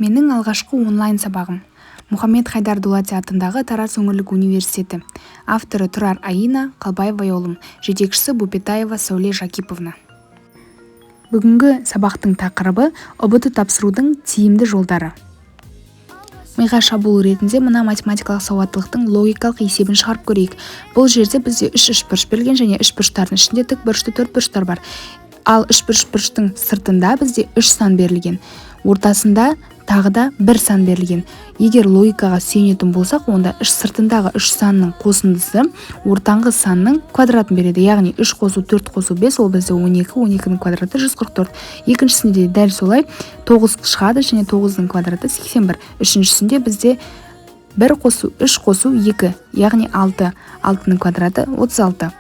Менің алғашқы онлайн сабағым. Мұхаммед Хайдар Дулати атындағы Тараз өңірлік университеті. Авторы Тұрар Аина, Қалбаева Олым, жетекшісі Бупетаева Сауле Жакиповна. Бүгінгі сабақтың тақырыбы ұбт тапсырудың тиімді жолдары. Миға шабуыл ретінде мына математикалық сауаттылықтың логикалық есебін шығарып көрейік. Бұл жерде бізде 3 үшбұрыш берілген және үшбұрыштардың ішінде тік бұрышты төртбұрыштар бар. Ал үшбұрыштың сыртында бізде 3 сан берілген. Ортасында тағы да 1 сан берілген. Егер логикаға сүйенетін болсақ, онда сыртындағы 3 санның қосындысы ортаңғы санның квадратын береді. Яғни 3 қосу 4 қосу 5, ол бізде 12, 12-ның квадраты 144. Екіншісінде дәл солай 9 шығады және 9-ның квадраты 81. Үшіншісінде бізде 1 қосу 3 қосу 2, яғни 6, 6-ның квадраты 36.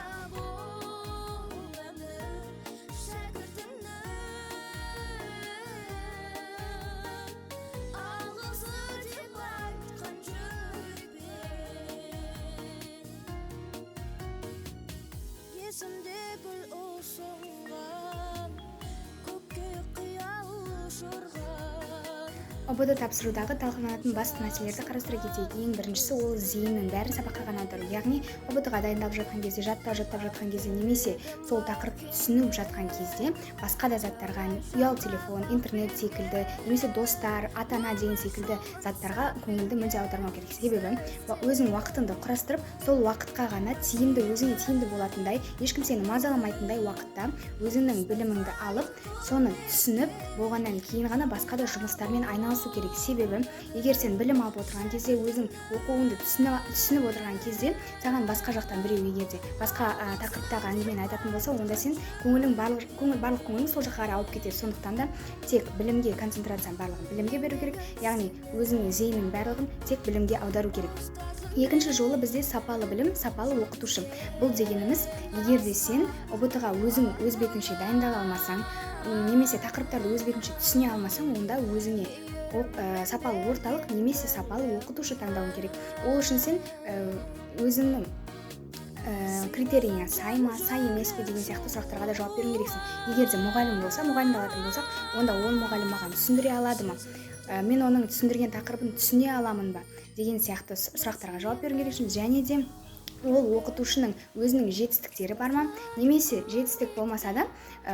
ұбт тапсырудағы талқыланатын басты мәселелерді қарастыра кетейік. Ең біріншісі ол зейіннің бәрін сабаққа ғана аудару. Яғни ұбт-ға дайындалып жатқан кезде, жаттап жатқан кезде немесе сол тақырыпты түсініп жатқан кезде басқа да заттарға, ұялы телефон, интернет секілді, немесе достар, ата-ана деген секілді заттарға көңілді мүлде аудармау керек. Себебі өзің уақытыңды құрастырып, сол уақытқа ғана тиімді, өзіңе тиімді болатындай, ешкім сені мазаламайтындай уақытта өзіңнің біліміңді алып, соны түсініп болғаннан кейін ғана басқа да жұмыстармен айналысу керек. Себебі егер сен білім алып отырған кезде, өзің оқуыңды түсініп отырған кезде, саған басқа жақтан біреу егерде басқа тақырыптағы әңгімені айтатын болса, онда сен барлық көңілің сол жаққа қарай ауып кетеді. Сондықтан да тек білімге концентрацияны барлығын білімге беру керек, яғни өзіңнің зейіннің барлығын тек білімге аудару керек. Екінші жолы бізде сапалы білім, сапалы оқытушы. Бұл дегеніміз, егер де сен ұбт-ға өзің өз бетіңше дайындала алмасаң, немесе тақырыптарды өз бетіңше түсіне алмасаң, онда өзіңе сапалы орталық немесе сапалы оқытушы таңдауың керек. Ол үшін сен өзіңнің критерийіңе сай ма, сай емес пе деген сияқты сұрақтарға да жауап беру керексің. Егер де мұғалім болса, мұғалімді алатын болсақ, онда ол мұғалім маған түсіндіре алады ма? Мен оның түсіндірген тақырыбын түсіне аламын ба? Деген сияқты сұрақтарға жауап беру керексің. Және де ол оқытушының өзінің жетістіктері бар ма? Немесе жетістік болмаса да,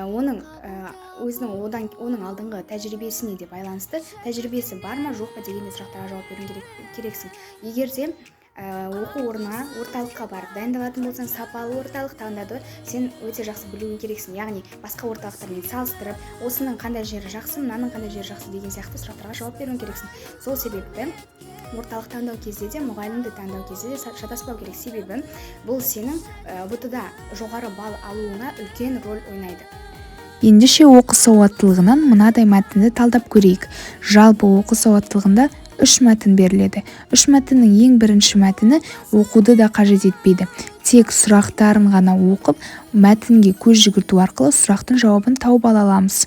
оның алдыңғы тәжірибесіне де байланысты, тәжірибесі бар ма, жоқ па деген сұрақтарға жауап беру керексің. Егер де оқу орнына, орталыққа барып дайындалатын болсаң, сапалы орталық таңдауды сен өте жақсы білуің керексің. Яғни басқа орталықтармен салыстырып, осының қандай жері жақсы, мынаның қандай жері жақсы деген сияқты сұрақтарға жауап беруің керексің. Сол себепті орталық таңдау кезде де, мұғалімді таңдау кезде де шатаспау керек. Себебі бұл сенің ұбт-да жоғары балл алуыңа үлкен рөл ойнайды. Ендеше оқу сауаттылығынан мынадай мәтінді талдап көрейік. Жалпы оқу сауаттылығында 3 мәтін беріледі. 3 мәтіннің ең бірінші мәтіні оқуды да қажет етпейді. Тек сұрақтарын ғана оқып, мәтінге көз жүгірту арқылы сұрақтың жауабын тауып ала аламыз.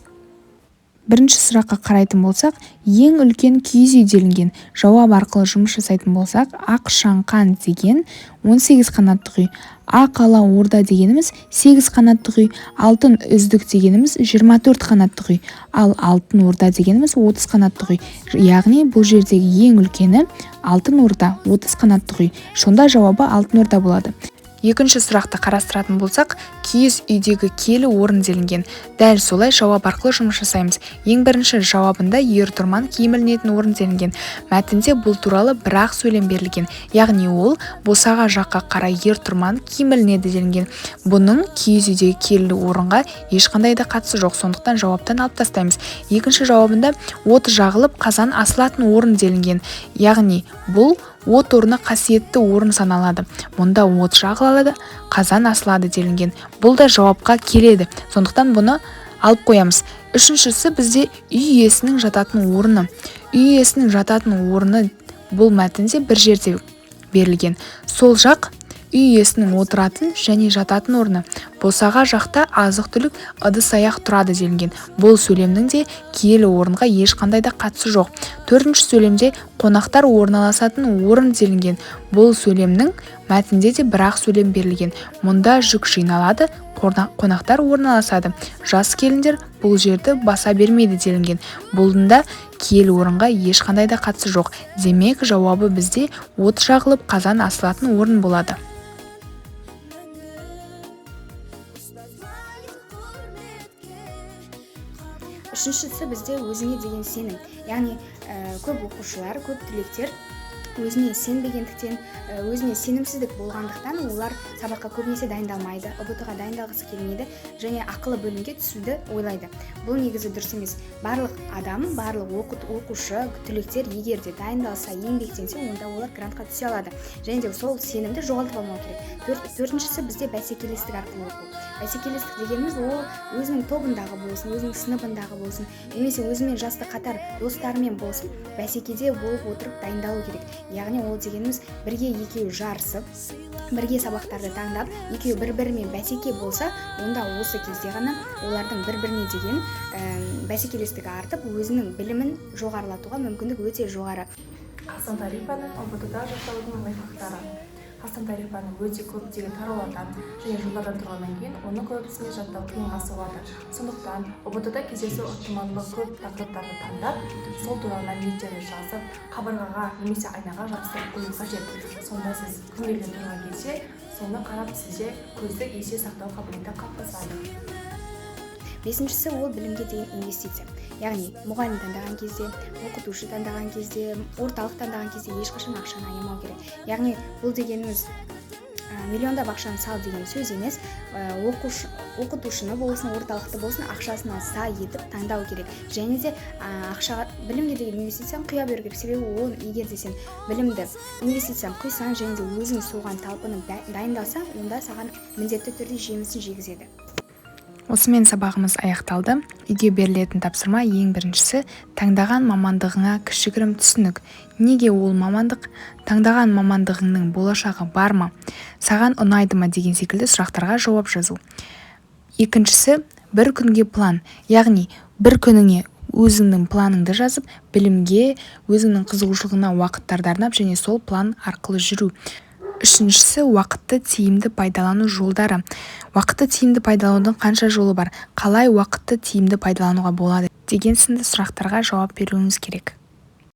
Бірінші сұраққа қарайтын болсақ, ең үлкен киіз үй делінген. Жауап арқылы жұмыс жасайтын болсақ, ақ шаңқан деген 18 қанаттық үй, ақ ала орда дегеніміз 8 қанаттық үй, алтын үздік дегеніміз 24 қанаттық үй, ал алтын орда дегеніміз 30 қанаттық үй. Яғни бұл жердегі ең үлкені алтын орда 30 қанаттық үй. Сонда жауабы алтын орда болады. Екінші сұрақты қарастыратын болсақ, киіз үйдегі келі орын делінген. Дәл солай жауап арқылы жұмыс жасаймыз. Ең бірінші жауабында ер-тұрман киім ілінетін орын делінген. Мәтінде бұл туралы бір-ақ сөйлем берілген. Яғни ол босаға жаққа қарай ер-тұрман киім ілінеді делінген. Бұның киіз үйдегі келі орынға ешқандай да қатысы жоқ, сондықтан жауаптан алып тастаймыз. Екінші жауабында от жағылып қазан асылатын орын делінген. Яғни бұл от орны қасиетті орын саналады. Мұнда от жағылады, қазан асылады делінген. Бұл да жауапқа келеді. Сондықтан бұны алып қоямыз. Үшіншісі бізде үй иесінің жататын орны. Үй иесінің жататын орны бұл мәтінде бір жерде берілген. Сол жақ үй иесінің отыратын және жататын орны. Босаға жақта азық-түлік ыдыс-аяқ тұрады делінген. Бұл сөйлемнің де киелі орынға ешқандай да қатысы жоқ. Төртінші сөйлемде қонақтар орналасатын орын делінген. Бұл сөйлемнің мәтінде де бір-ақ сөйлем берілген. Мұнда жүк жиналады, қонақтар орналасады. Жас келіндер бұл жерді баса бермейді делінген. Бұлында киелі орынға ешқандай да қатысы жоқ. Демек, жауабы бізде от жағылып қазан асылатын орын болады. Үшіншісі бізде өзіңе деген сенім. Яғни көп оқушылар, көп түлектер өзіне сенбегендіктен, өзіне сенімсіздік болғандықтан олар сабаққа көбінесе дайындалмайды, ұбт-ға дайындалғысы келмейді және ақылы бөлімге түсуді ойлайды. Бұл негізі дұрыс емес. Барлық адам, барлық оқушы, түлектер егер де дайындалса, еңбектенсе, онда олар грантқа түсе алады. Және де сол сенімді жоғалтып алмау керек. Төртіншісі бізде бәсекелестік арқылы оқу. Бәсекелестік дегеніміз ол өзінің тобындағы болсын, өзінің сыныбындағы болсын, немесе өзімен жасты қатар достарымен болсын, бәсекеде болып отырып дайындалу керек. Яғни ол дегеніміз бірге екеуі жарысып, бірге сабақтарды таңдап, екеуі бір-бірімен бәсеке болса, онда осы кезде ғана олардың бір-біріне деген бәсекелестігі артып, өзінің білімін жоғарылатуға мүмкіндік өте жоғары. Хасан Тарифаның ұбт-да жасалудың лайфхактары. Хасан Тарифаның өте көптеген тараулардан және жылдардан тұрғаннан кейін, оны көбісіне жаттау қиынға соғады. Сондықтан ұбт-да кездесу ықтималдығы көп тақырыптарды таңдап, сол туралы мәліметтерді жазып, қабырғаға немесе айнаға жабыстырып қою қажет. Сонда сіз кім келген тұрған кезде, соны қарап сізде көздік есе сақтау қабілеті қалыптасады. Бесіншісі ол білімге деген инвестиция. Яғни мұғалім таңдаған кезде, оқытушы таңдаған кезде, орталық таңдаған кезде ешқашан ақшаны аямау керек. Яғни бұл дегеніміз миллиондап ақшаны сал деген сөз емес, оқытушыны болсын, орталықты болсын, ақшасына сай етіп таңдау керек. Және де білімге деген инвестицияны құя беру керек. Себебі ол егер де сен білімді инвестицияны құйсаң және де өзің соған талпынып дайындалсаң, онда саған міндетті түрде жемісін жегізеді. Осымен сабағымыз аяқталды. Үйге берілетін тапсырма ең біріншісі таңдаған мамандығыңа кішігірім түсінік. Неге ол мамандық? Таңдаған мамандығыңның болашағы бар ма? Саған ұнайды ма деген секілді сұрақтарға жауап жазу. Екіншісі бір күнге план. Яғни бір күніңе өзіңнің планыңды жазып, білімге, өзіңнің қызығушылығына уақыттарды арнап және сол план арқылы жүру. Үшіншісі уақытты тиімді пайдалану жолдары. Уақытты тиімді пайдаланудың қанша жолы бар? Қалай уақытты тиімді пайдалануға болады? Деген сынды сұрақтарға жауап беруіңіз керек.